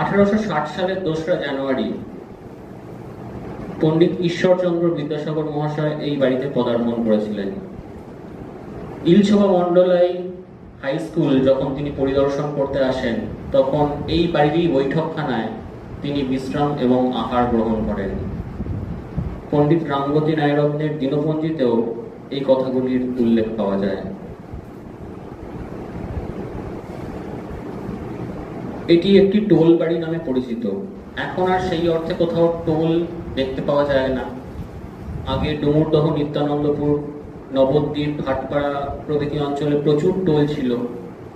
1860 সালের 2রা জানুয়ারি পণ্ডিত ঈশ্বরচন্দ্র বিদ্যাসাগর মহাশয় এই বাড়িতে পদার্পণ করেছিলেন। ইলছোবা মন্ডলাই হাই স্কুল যখন তিনি পরিদর্শন করতে আসেন, তখন এই বাড়িরই বৈঠকখানায় তিনি বিশ্রাম এবং আহার গ্রহণ করেন। পণ্ডিত রামগতি নায়রত্নের দিনপঞ্জিতেও এই কথাগুলির উল্লেখ পাওয়া যায়। এটি একটি টোল বাড়ি নামে পরিচিত। এখন আর সেই অর্থে কোথাও টোল দেখতে পাওয়া যায় না। আগে ডুমুরদহ, নিত্যানন্দপুর, নবদ্বীপ, ভাটপাড়া প্রভৃতি অঞ্চলে প্রচুর টোল ছিল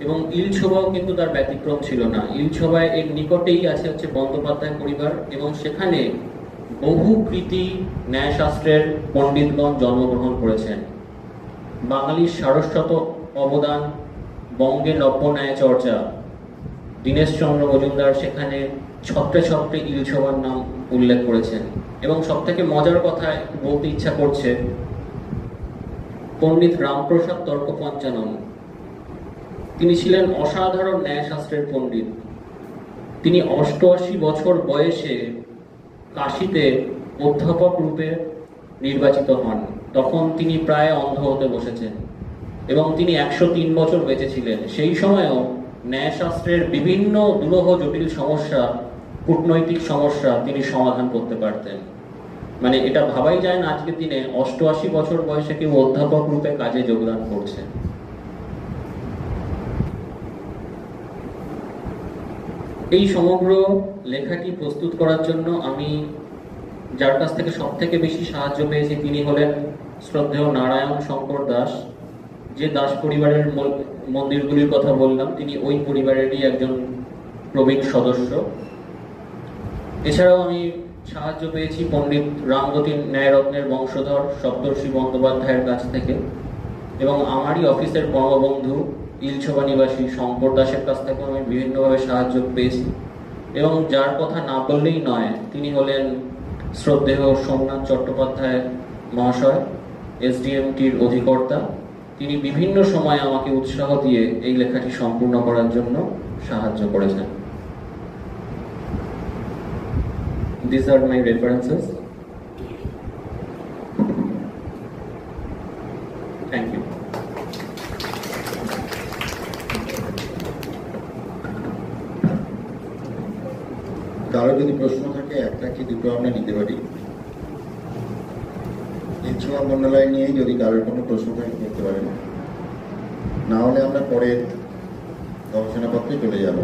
এবং ইলছোবাও কিন্তু তার ব্যতিক্রম ছিল না। ইলছোবায় এর নিকটেই আছে বন্দ্যোপাধ্যায় পরিবার এবং সেখানে বহু কৃতি ন্যায়শাস্ত্রের পণ্ডিতগণ জন্মগ্রহণ করেছেন। বাঙালির সারস্বত অবদান, বঙ্গে নব্য ন্যায় চর্চা, দীনেশচন্দ্র মজুমদার সেখানে ছত্রে ছত্রে ইলছোবার নাম উল্লেখ করেছেন। এবং সব থেকে মজার কথা বলতে ইচ্ছা করছে, পণ্ডিত রামপ্রসাদ তর্ক পঞ্চানন, তিনি ছিলেন অসাধারণ ন্যায়শাস্ত্রের পণ্ডিত। তিনি 88 বছর বয়সে কাশীতে অধ্যাপক রূপে নির্বাচিত হন। তখন তিনি প্রায় অন্ধ হতে বসেছেন এবং তিনি 103 বছর বেঁচে ছিলেন। সেই সময়েও ন্যায়শাস্ত্রের বিভিন্ন দুরূহ জটিল সমস্যা, কূটনৈতিক সমস্যা তিনি সমাধান করতে পারতেন। মানে এটা ভাবাই যায় না আজকের দিনে 88 বছর বয়সে কেউ অধ্যাপক রূপে কাজে যোগদান করছে। এই সমগ্র লেখাটি প্রস্তুত করার জন্য আমি যার কাছ থেকে সব থেকে বেশি সাহায্য পেয়েছি তিনি হলেন শ্রদ্ধেয় নারায়ণ শঙ্কর দাস। যে দাস পরিবারের মন্দিরগুলির কথা বললাম, তিনি ওই পরিবারেরই একজন প্রবীণ সদস্য। এছাড়াও আমি সাহায্য পেয়েছি পণ্ডিত রামগতি ন্যায়রত্নের বংশধর সপ্তর্ষি বন্দ্যোপাধ্যায়ের কাছ থেকে এবং আমারই অফিসের বঙ্গবন্ধু ইলছোবা নিবাসী শঙ্কর দাসের কাছ থেকে আমি বিভিন্নভাবে সাহায্য পেয়েছি। এবং যার কথা না বললেই নয়, তিনি হলেন শ্রদ্ধেয় সোমনাথ চট্টোপাধ্যায় মহাশয়, এসডিএমটির অধিকর্তা। তিনি বিভিন্ন সময় আমাকে উৎসাহ দিয়ে এই লেখাটি সম্পূর্ণ করার জন্য সাহায্য করেছেন। These are my references. Thank you. কারো যদি প্রশ্ন থাকে একটা কি দুটো আমরা নিতে পারি। ইলছোবা মন্ডলাই নিয়েই যদি কারোর কোনো প্রশ্ন থাকে করতে পারেন, না হলে আমরা পরে গবেষণাপত্রে চলে যাব।